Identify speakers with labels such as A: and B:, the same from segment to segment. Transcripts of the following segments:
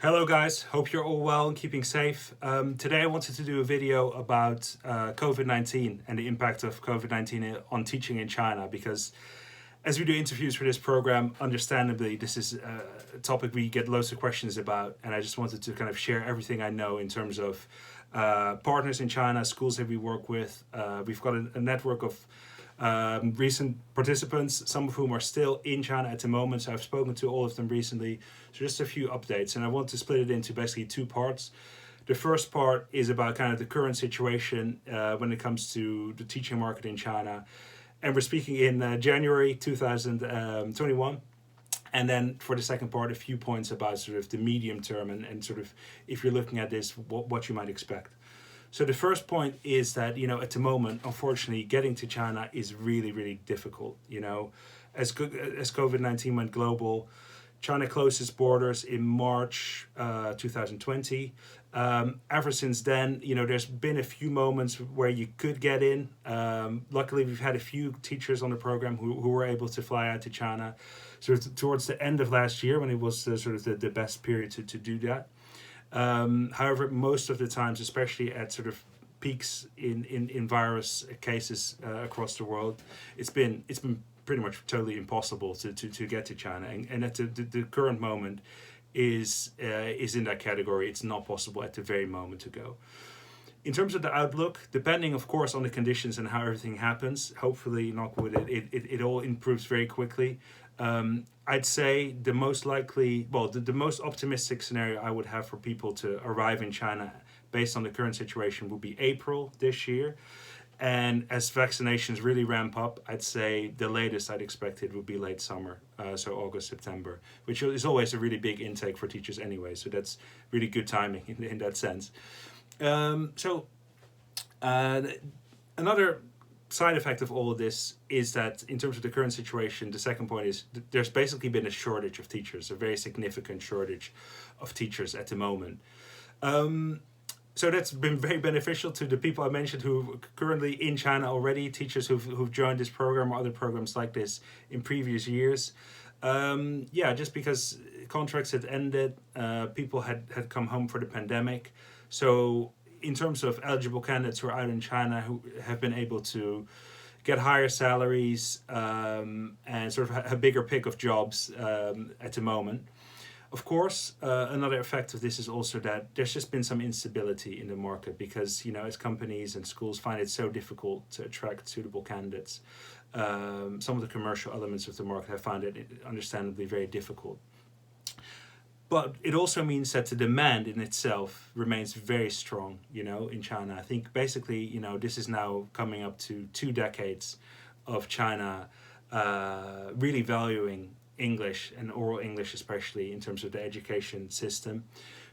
A: Hello guys, hope you're all well and keeping safe. Today I wanted to do a video about COVID-19 and the impact of COVID-19 on teaching in China, because as we do interviews for this program, understandably this is a topic we get loads of questions about, and I just wanted to kind of share everything I know in terms of partners in China, schools that we work with. We've got a network of recent participants, some of whom are still in China at the moment, so I've spoken to all of them recently. So just a few updates, and I want to split it into basically two parts. The first part is about kind of the current situation when it comes to the teaching market in China, and we're speaking in January 2021. And then for the second part, a few points about sort of the medium term and sort of, if you're looking at this, what you might expect. So the first point is that, at the moment, unfortunately, getting to China is really, really difficult. As COVID-19 went global, China closed its borders in March 2020. Ever since then, there's been a few moments where you could get in. Luckily, we've had a few teachers on the program who were able to fly out to China sort of towards the end of last year, when it was sort of the best period to do that. However, most of the times, especially at sort of peaks in virus cases across the world, it's been pretty much totally impossible to get to China, and at the current moment is in that category. It's not possible at the very moment to go. In terms of the outlook, depending of course on the conditions and how everything happens, hopefully, knock wood, it all improves very quickly. I'd say the most likely, the most optimistic scenario I would have for people to arrive in China based on the current situation would be April this year. And as vaccinations really ramp up, I'd say the latest I'd expect it would be late summer, so August, September, which is always a really big intake for teachers anyway. So that's really good timing in that sense. Another side effect of all of this is that in terms of the current situation, the second point is there's basically been a shortage of teachers, a very significant shortage of teachers at the moment. So that's been very beneficial to the people I mentioned who are currently in China already, teachers who've joined this program or other programs like this in previous years. Just because contracts had ended, people had come home for the pandemic. So in terms of eligible candidates who are out in China who have been able to get higher salaries and sort of a bigger pick of jobs at the moment. Of course, another effect of this is also that there's just been some instability in the market because, as companies and schools find it so difficult to attract suitable candidates, some of the commercial elements of the market have found it understandably very difficult. But it also means that the demand in itself remains very strong, in China. I think basically, this is now coming up to 2 decades of China really valuing English and oral English, especially in terms of the education system.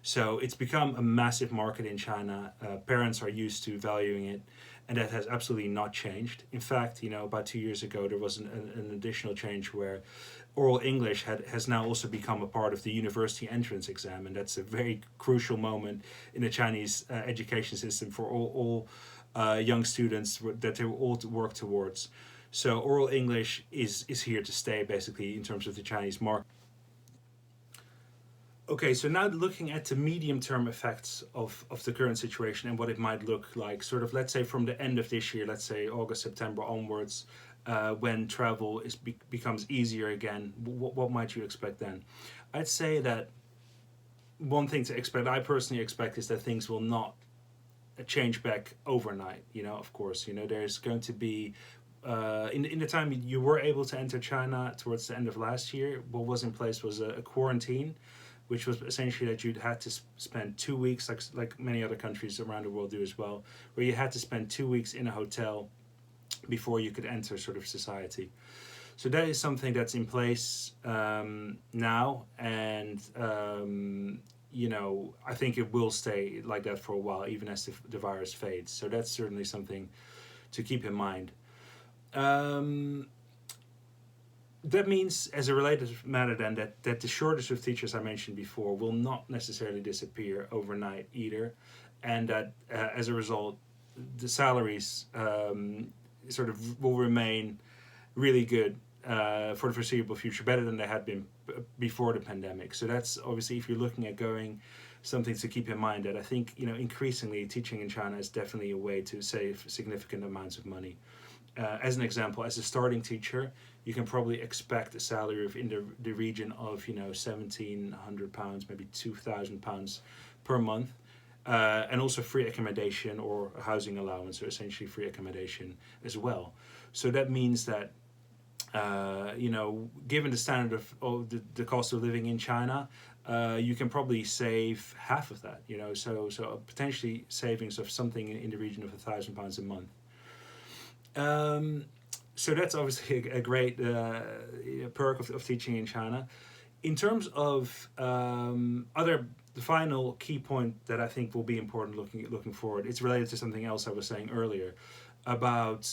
A: So it's become a massive market in China. Parents are used to valuing it, and that has absolutely not changed. In fact, about 2 years ago, there was an additional change where oral English has now also become a part of the university entrance exam, and that's a very crucial moment in the Chinese education system for all young students that they will all work towards. So oral English is here to stay, basically, in terms of the Chinese market. Okay, so now looking at the medium-term effects of the current situation and what it might look like, sort of, let's say, from the end of this year, let's say August, September onwards, when travel becomes easier again, what might you expect then? I'd say that one thing to expect, I personally expect, is that things will not change back overnight. Of course, there's going to be in the time you were able to enter China towards the end of last year, what was in place was a quarantine, which was essentially that you'd had to spend 2 weeks, like many other countries around the world do as well, where you had to spend 2 weeks in a hotel before you could enter sort of society. So that is something that's in place now, and I think it will stay like that for a while, even as the virus fades. So that's certainly something to keep in mind. That means, as a related matter then, that the shortage of teachers I mentioned before will not necessarily disappear overnight either, and that as a result, the salaries sort of will remain really good for the foreseeable future, better than they had been before the pandemic. So that's obviously, if you're looking at going, something to keep in mind, that I think, you know, increasingly teaching in China is definitely a way to save significant amounts of money. As an example, as a starting teacher, you can probably expect a salary of in the region of, you know, £1,700, maybe £2,000 per month, and also free accommodation or housing allowance, or essentially free accommodation as well. So that means that, you know, given the standard of the cost of living in China, you can probably save half of that, you know, so potentially savings of something in the region of £1,000 a month. So that's obviously a great perk of teaching in China. In terms of the final key point that I think will be important looking forward, it's related to something else I was saying earlier about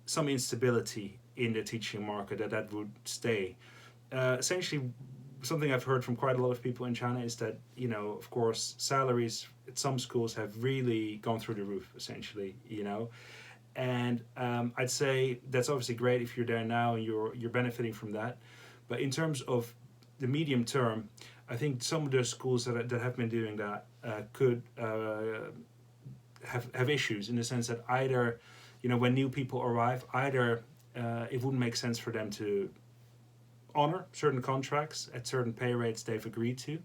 A: some instability in the teaching market, that would stay. Essentially, something I've heard from quite a lot of people in China is that, you know, of course, salaries at some schools have really gone through the roof, essentially, you know. And I'd say that's obviously great if you're there now and you're benefiting from that. But in terms of the medium term, I think some of those schools that have been doing that could have issues, in the sense that either, you know, when new people arrive, either it wouldn't make sense for them to honor certain contracts at certain pay rates they've agreed to,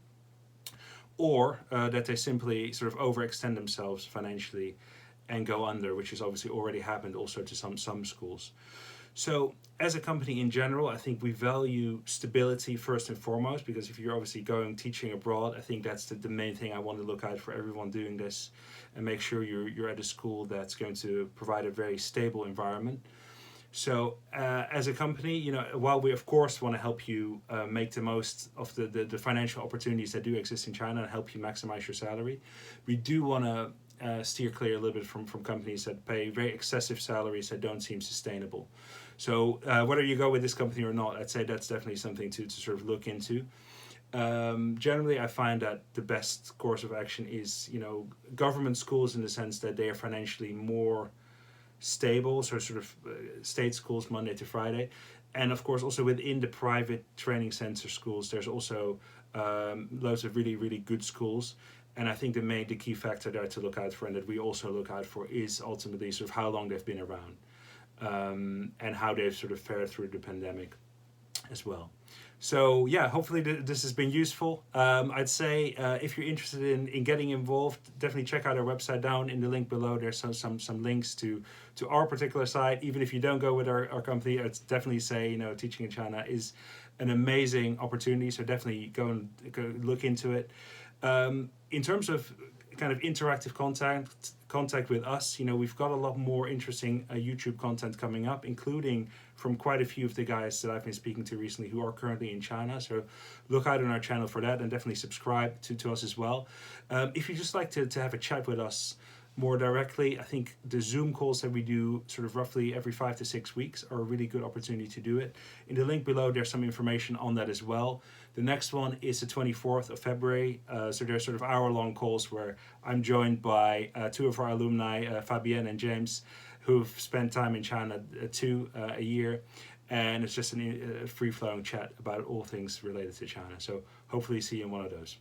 A: or that they simply sort of overextend themselves financially and go under, which has obviously already happened also to some schools. So as a company in general, I think we value stability first and foremost, because if you're obviously going teaching abroad, I think that's the main thing I want to look out for everyone doing this, and make sure you're at a school that's going to provide a very stable environment. So as a company, you know, while we of course want to help you make the most of the financial opportunities that do exist in China and help you maximize your salary, we do want to steer clear a little bit from companies that pay very excessive salaries that don't seem sustainable. So whether you go with this company or not, I'd say that's definitely something to sort of look into. Generally, I find that the best course of action is, you know, government schools, in the sense that they are financially more stable, so sort of state schools Monday to Friday. And of course, also within the private training center schools, there's also loads of really, really good schools. And I think the key factor there to look out for, and that we also look out for, is ultimately sort of how long they've been around, and how they've sort of fared through the pandemic as well. So yeah, hopefully this has been useful. I'd say if you're interested in getting involved, definitely check out our website. Down in the link below, there's some links to our particular site. Even if you don't go with our company, I'd definitely say, you know, teaching in China is an amazing opportunity. So definitely go look into it. In terms of kind of interactive contact with us, you know, we've got a lot more interesting YouTube content coming up, including from quite a few of the guys that I've been speaking to recently who are currently in China. So look out on our channel for that, and definitely subscribe to us as well. If you just like to have a chat with us more directly, I think the Zoom calls that we do sort of roughly every 5 to 6 weeks are a really good opportunity to do it. In the link below, there's some information on that as well. The next one is the 24th of February. So there's sort of hour-long calls where I'm joined by two of our alumni, Fabienne and James, who've spent time in China a year. And it's just a free-flowing chat about all things related to China. So hopefully see you in one of those.